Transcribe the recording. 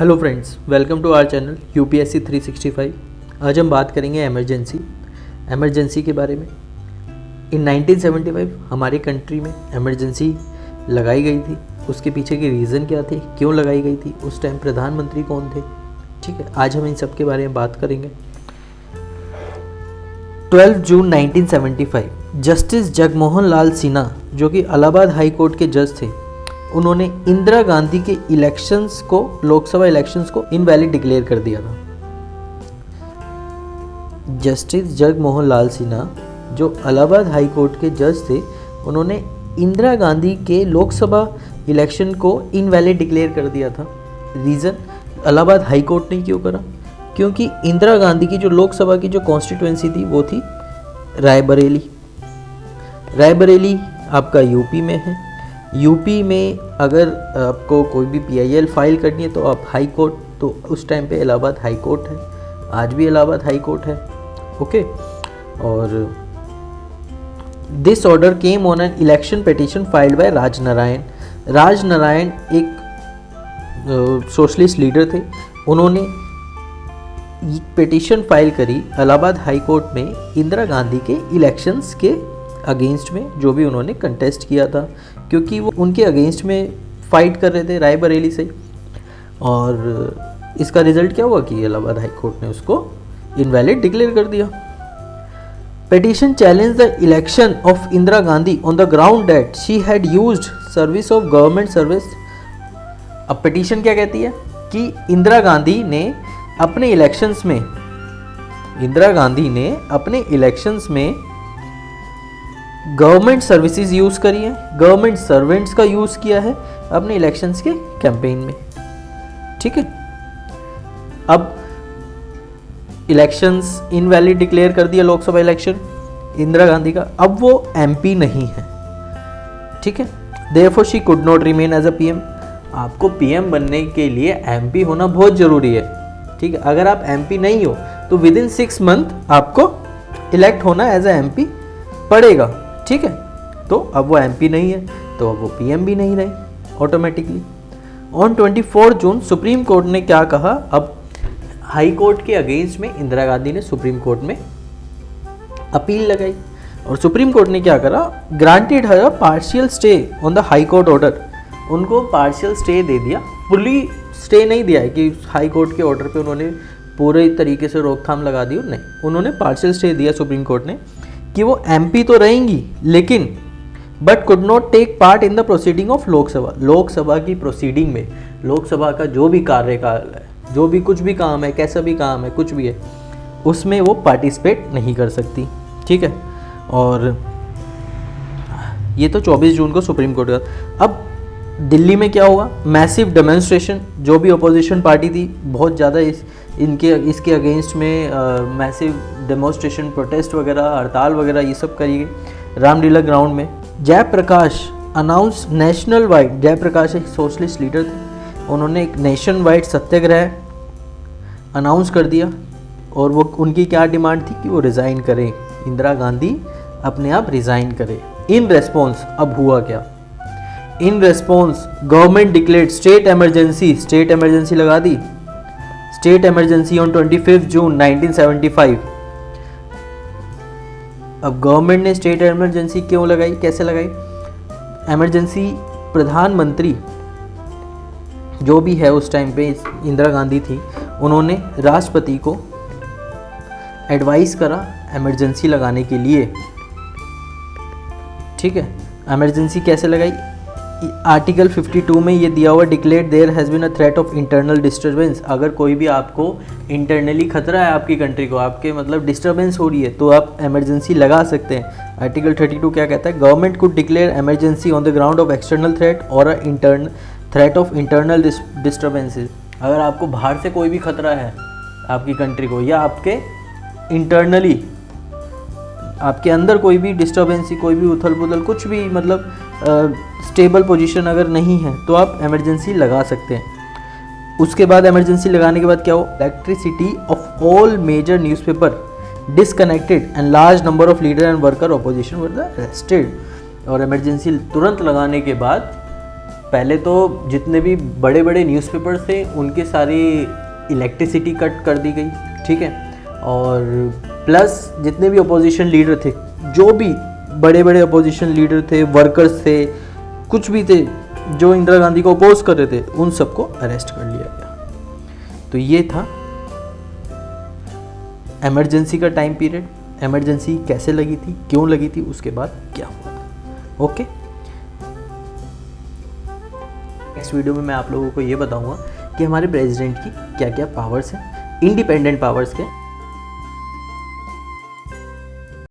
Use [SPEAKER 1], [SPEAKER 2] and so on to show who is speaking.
[SPEAKER 1] Hello friends, welcome to our channel UPSC 365। आज हम बात करेंगे एमरजेंसी के बारे में। इन 1975 हमारी कंट्री में एमरजेंसी लगाई गई थी। उसके पीछे के रीज़न क्या थे, क्यों लगाई गई थी, उस टाइम प्रधानमंत्री कौन थे। ठीक है, आज हम इन सब के बारे में बात करेंगे। 12 जून 1975 जस्टिस जगमोहन लाल सिन्हा, जो कि इलाहाबाद हाई कोर्ट के जज थे, उन्होंने इंदिरा गांधी के इलेक्शंस को, लोकसभा इलेक्शंस को इनवैलिड डिक्लेयर कर दिया था। जस्टिस जगमोहन लाल सिन्हा, जो इलाहाबाद हाई कोर्ट के जज थे, उन्होंने इंदिरा गांधी के लोकसभा इलेक्शन को इनवैलिड डिक्लेयर कर दिया था। रीज़न, इलाहाबाद हाई कोर्ट ने क्यों करा? क्योंकि इंदिरा गांधी की जो लोकसभा की जो कॉन्स्टिट्यूएंसी थी वो थी रायबरेली। रायबरेली आपका यूपी में है। यूपी में अगर आपको कोई भी PIL फाइल करनी है तो आप हाई कोर्ट, तो उस टाइम पे इलाहाबाद हाई कोर्ट है, आज भी इलाहाबाद हाई कोर्ट है। ओके, और this order came on an election petition filed by Rajnarayan. Rajnarayan एक सोशलिस्ट लीडर थे। उन्होंने पिटीशन फाइल करी इलाहाबाद हाई कोर्ट में इंदिरा गांधी के इलेक्शंस के अगेंस्ट में, जो भी उन्होंने कंटेस्ट किया था, क्योंकि वो उनके अगेंस्ट में फाइट कर रहे थे रायबरेली से। और इसका रिजल्ट क्या हुआ कि इलाहाबाद हाई कोर्ट ने उसको इनवैलिड डिक्लेयर कर दिया। Petition challenge the election of Indira Gandhi on the ground that she had used service of government service. अब पिटीशन क्या कहती है कि इंदिरा गांधी ने अपने इलेक्शंस में गवर्नमेंट सर्विसेज यूज़ करी है, गवर्नमेंट सर्वेंट्स का यूज़ किया है अपने इलेक्शंस के कैंपेन में। ठीक है, अब इलेक्शंस इनवैलिड डिक्लेयर कर दिया, लोकसभा इलेक्शन इंदिरा गांधी का। अब वो MP नहीं है। ठीक है, therefore she could not remain as a PM। आपको PM बनने के लिए MP होना बहुत ज़रूरी है। ठीक है, अगर आप MP नहीं हो तो विदिन 6 मंथ आपको इलेक्ट होना एज अ MP पड़ेगा। ठीक है, तो अब वो MP नहीं है तो अब वो PM भी नहीं रहे automatically. On 24 June supreme court ने क्या कहा? अब हाई कोर्ट के अगेंस्ट में इंदिरा गांधी ने सुप्रीम कोर्ट में अपील लगाई, और सुप्रीम कोर्ट ने क्या करा? Granted her partial stay on the high court order. उनको पार्शियल स्टे दे दिया, फुली स्टे नहीं दिया है कि हाई कोर्ट के ऑर्डर पे उन्होंने पूरे तरीके से रोकथाम लगा दी। नहीं, उन्होंने पार्शियल स्टे दिया सुप्रीम कोर्ट ने कि वो MP तो रहेंगी, लेकिन but could not take part in the proceeding of Lok Sabha. Lok Sabha की प्रोसीडिंग में, लोकसभा का जो भी कार्यकाल है, जो भी कुछ भी काम है, कैसा भी काम है, कुछ भी है, उसमें वो पार्टिसिपेट नहीं कर सकती। ठीक है, और ये तो 24 जून को सुप्रीम कोर्ट का। अब दिल्ली में क्या हुआ? मैसिव डेमोन्स्ट्रेशन, जो भी अपोजिशन पार्टी थी बहुत ज़्यादा इसके अगेंस्ट में मैसिव डेमोन्स्ट्रेशन, प्रोटेस्ट वगैरह, हड़ताल वगैरह ये सब करी गई रामलीला ग्राउंड में। Jayaprakash announce national wide. Jayaprakash एक सोशलिस्ट लीडर थे, उन्होंने एक नेशन वाइड सत्याग्रह अनाउंस कर दिया, और वो उनकी क्या डिमांड थी कि वो रिज़ाइन करें, इंदिरा गांधी अपने आप रिज़ाइन करें। इन रेस्पॉन्स अब हुआ क्या? In response government declared state emergency. State emergency लगा दी, स्टेट इमरजेंसी ऑन 25 जून 1975। अब गवर्नमेंट ने स्टेट इमरजेंसी क्यों लगाई, कैसे लगाई? इमरजेंसी प्रधानमंत्री जो भी है उस टाइम पे इंदिरा गांधी थी, उन्होंने राष्ट्रपति को एडवाइस करा इमरजेंसी लगाने के लिए। ठीक है, इमरजेंसी कैसे लगाई? आर्टिकल 52 में ये दिया हुआ, declare there has been a threat of internal disturbance. अगर कोई भी आपको इंटरनली खतरा है आपकी कंट्री को, आपके मतलब डिस्टर्बेंस हो रही है, तो आप इमरजेंसी लगा सकते हैं। आर्टिकल 32 क्या कहता है? Government could declare emergency on the ground of external threat or a threat of internal disturbances. अगर आपको बाहर से कोई भी खतरा है आपकी कंट्री को, या आपके इंटरनली आपके अंदर कोई भी डिस्टर्बेंसी, कोई भी उथल पुथल, कुछ भी मतलब स्टेबल पोजीशन अगर नहीं है, तो आप इमरजेंसी लगा सकते हैं। उसके बाद इमरजेंसी लगाने के बाद क्या हो? Electricity of all major newspaper disconnected and large number of leader and worker opposition were the arrested. और इमरजेंसी तुरंत लगाने के बाद पहले तो जितने भी बड़े बड़े न्यूज़पेपर थे उनके सारी इलेक्ट्रिसिटी कट कर दी गई, ठीक है। और प्लस जितने भी अपोजिशन लीडर थे, जो भी बड़े बड़े अपोजिशन लीडर थे, वर्कर्स थे, कुछ भी थे जो इंदिरा गांधी को अपोज कर रहे थे, उन सबको अरेस्ट कर लिया गया। तो ये था इमरजेंसी का टाइम पीरियड। इमरजेंसी कैसे लगी थी, क्यों लगी थी, उसके बाद क्या हुआ था। ओके, नेक्स्ट वीडियो में मैं आप लोगों को ये बताऊंगा कि हमारे प्रेसिडेंट की क्या क्या पावर्स हैं, इंडिपेंडेंट पावर्स के।